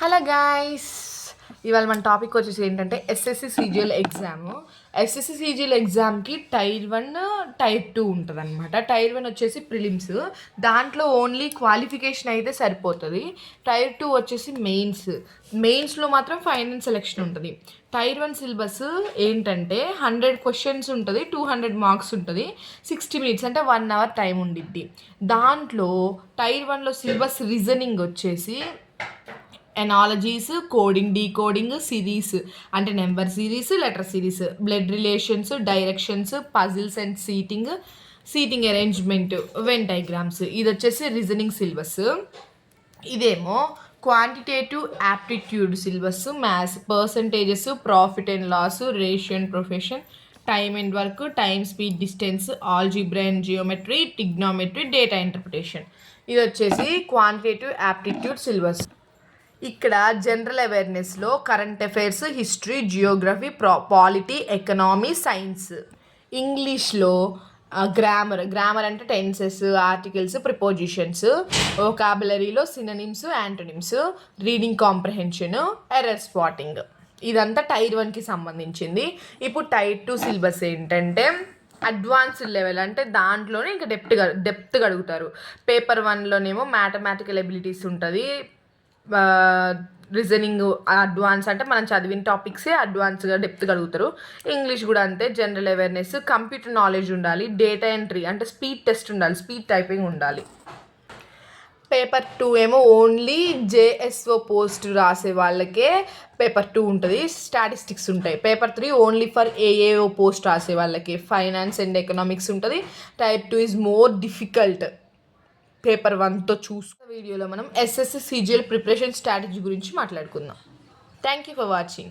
Hello guys, ఇవాళ మన topic వచ్చేసి ఏంటంటే SSC CGL exam. SSC CGL ఎగ్జామ్కి టైర్ 1 టైర్ 2 ఉంటుంది అనమాట. టైర్ 1 వచ్చేసి ప్రిలిమ్స్, దాంట్లో ఓన్లీ క్వాలిఫికేషన్ అయితే సరిపోతుంది. టైర్ 2 వచ్చేసి మెయిన్స్లో మాత్రం ఫైనల్ సెలెక్షన్ ఉంటుంది. టైర్ 1 సిలబస్ ఏంటంటే 100 క్వశ్చన్స్ ఉంటుంది, 200 మార్క్స్ ఉంటుంది, 60 మినిట్స్ అంటే 1 అవర్ టైం ఉండిద్ది. దాంట్లో టైర్ 1లో సిలబస్ రీజనింగ్ వచ్చేసి ఎనాలజీస్, కోడింగ్, డీకోడింగ్, సిరీస్ అంటే number series, letter series, blood relations, directions, puzzles and seating arrangement, Venn diagrams. ఇది వచ్చేసి రీజనింగ్ సిలబస్. ఇదేమో quantitative aptitude syllabus, maths, percentages, profit and loss, ratio and proportion, time and work, time speed distance, algebra and geometry, trigonometry, data interpretation. ఇది వచ్చేసి quantitative aptitude syllabus. ఇక్కడ general అవేర్నెస్లో current affairs, history, geography, polity, economy, science. ఇంగ్లీష్లో grammar అంటే tenses, articles, prepositions. వొకాబులరీలో synonyms, antonyms, reading comprehension, error spotting. ఇదంతా tier 1కి సంబంధించింది. ఇప్పుడు టైర్ 2 సిలబస్ ఏంటంటే అడ్వాన్స్డ్ లెవెల్, అంటే దాంట్లోనే ఇంకా డెప్త్గా అడుగుతారు. పేపర్ 1లోనేమో మ్యాథమెటికల్ ఎబిలిటీస్ ఉంటుంది, రీజనింగ్ అడ్వాన్స్ అంటే మనం చదివిన టాపిక్సే అడ్వాన్స్గా డెప్త్గా అడుగుతారు. ఇంగ్లీష్ కూడా అంతే, జనరల్ అవేర్నెస్, కంప్యూటర్ నాలెడ్జ్ ఉండాలి, డేటా ఎంట్రీ అంటే స్పీడ్ టెస్ట్ ఉండాలి, స్పీడ్ టైపింగ్ ఉండాలి. పేపర్ 2 ఏమో ఓన్లీ జేఎస్ఓ పోస్ట్ రాసే వాళ్ళకే పేపర్ 2 ఉంటుంది, స్టాటిస్టిక్స్ ఉంటాయి. Paper 3 only for AAO post రాసే వాళ్ళకి ఫైనాన్స్ అండ్ ఎకనామిక్స్ ఉంటుంది. Type 2 is more difficult paper 1తో. వీడియోలో మనం ఎస్ఎస్సి సీజీఎల్ ప్రిపరేషన్ స్ట్రాటజీ గురించి మాట్లాడుకుందాం. Thank you for watching.